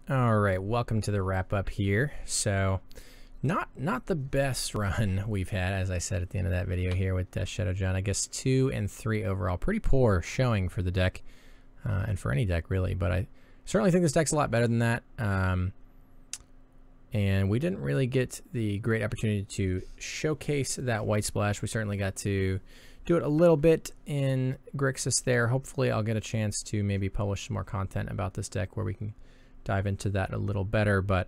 All right, welcome to the wrap up here. So, not the best run we've had, as I said at the end of that video here with Shadow John. I guess 2 and 3 overall, pretty poor showing for the deck, and for any deck really. But I certainly think this deck's a lot better than that. And we didn't really get the great opportunity to showcase that white splash. We certainly got to do it a little bit in Grixis there. Hopefully, I'll get a chance to maybe publish some more content about this deck where we can dive into that a little better, but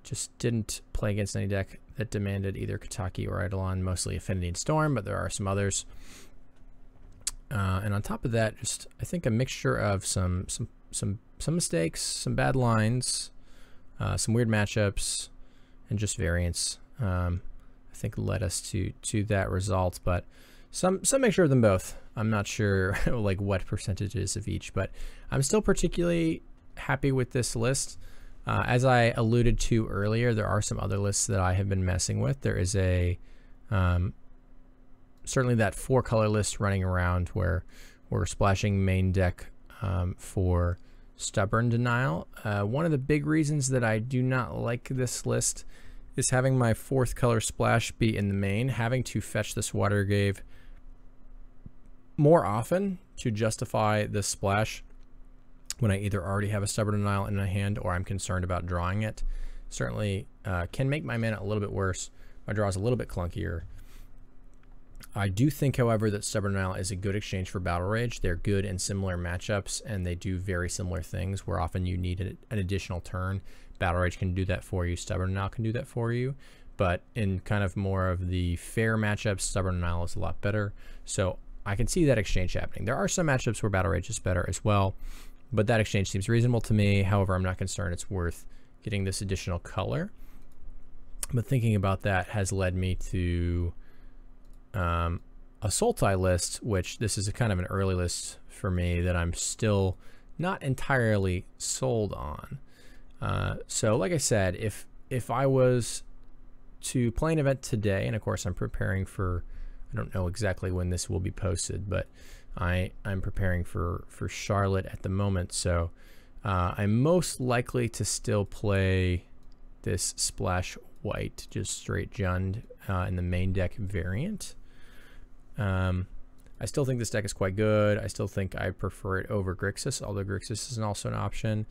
just didn't play against any deck that demanded either Kataki or Eidolon, mostly Affinity and Storm, but there are some others. And on top of that, just I think a mixture of some mistakes, some bad lines, some weird matchups, and just variance. I think led us to that result, but some mixture of them both. I'm not sure like what percentages of each, but I'm still particularly happy with this list. As I alluded to earlier, there are some other lists that I have been messing with. There is a certainly that 4-color list running around where we're splashing main deck for Stubborn Denial. One of the big reasons that I do not like this list is having my 4th color splash be in the main, having to fetch this Water Grave more often to justify this splash when I either already have a Stubborn Denial in my hand or I'm concerned about drawing it. Certainly can make my mana a little bit worse. My draw is a little bit clunkier. I do think, however, that Stubborn Denial is a good exchange for Battle Rage. They're good in similar matchups, and they do very similar things where often you need an additional turn. Battle Rage can do that for you. Stubborn Denial can do that for you. But in kind of more of the fair matchups, Stubborn Denial is a lot better. So I can see that exchange happening. There are some matchups where Battle Rage is better as well, but that exchange seems reasonable to me. However, I'm not concerned it's worth getting this additional color. But thinking about that has led me to a Sultai list, which this is a kind of an early list for me that I'm still not entirely sold on. So like I said, if I was to play an event today, and of course I'm preparing for, I don't know exactly when this will be posted, but I'm preparing for Charlotte at the moment, so I'm most likely to still play this Splash White, just straight Jund in the main deck variant. I still think this deck is quite good. I still think I prefer it over Grixis, although Grixis is also an option.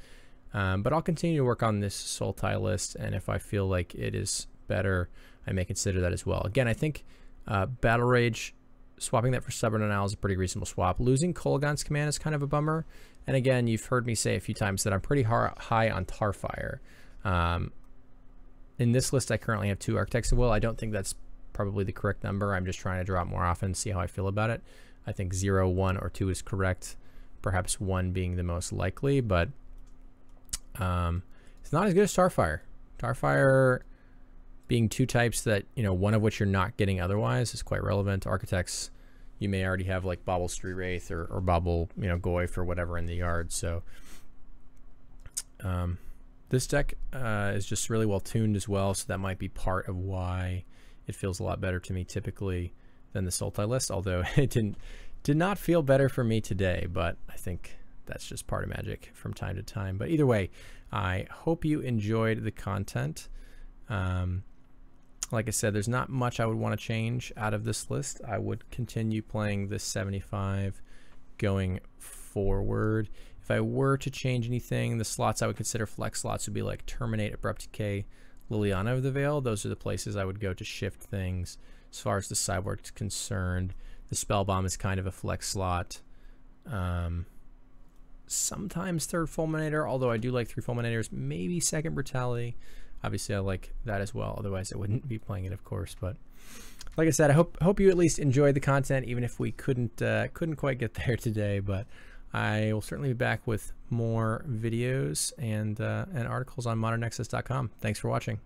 But I'll continue to work on this Sultai list, and if I feel like it is better, I may consider that as well. Again, I think Battle Rage, swapping that for Stubborn Denial is a pretty reasonable swap. Losing Kolaghan's Command is kind of a bummer. And again, you've heard me say a few times that I'm pretty high on Tarfire. In this list, I currently have 2 Architects of Will. I don't think that's probably the correct number. I'm just trying to draw it more often, see how I feel about it. I think 0, 1, or 2 is correct. Perhaps 1 being the most likely, but it's not as good as Tarfire. Tarfire being 2 types that, you know, one of which you're not getting otherwise is quite relevant. Architects, you may already have like Bauble Street Wraith or Bauble, you know, Goyf or whatever in the yard. So this deck is just really well tuned as well, so that might be part of why it feels a lot better to me typically than the Sultai list, although it did not feel better for me today, but I think that's just part of magic from time to time. But either way, I hope you enjoyed the content. Like I said, there's not much I would want to change out of this list. I would continue playing this 75 going forward. If I were to change anything, the slots I would consider flex slots would be like Terminate, Abrupt Decay, Liliana of the Veil. Those are the places I would go to shift things. As far as the sideboard is concerned, the Spell Bomb is kind of a flex slot. Sometimes 3rd Fulminator, although I do like 3 Fulminators. Maybe 2nd Brutality. Obviously, I like that as well. Otherwise, I wouldn't be playing it, of course. But like I said, I hope you at least enjoyed the content, even if we couldn't quite get there today. But I will certainly be back with more videos and articles on ModernNexus.com. Thanks for watching.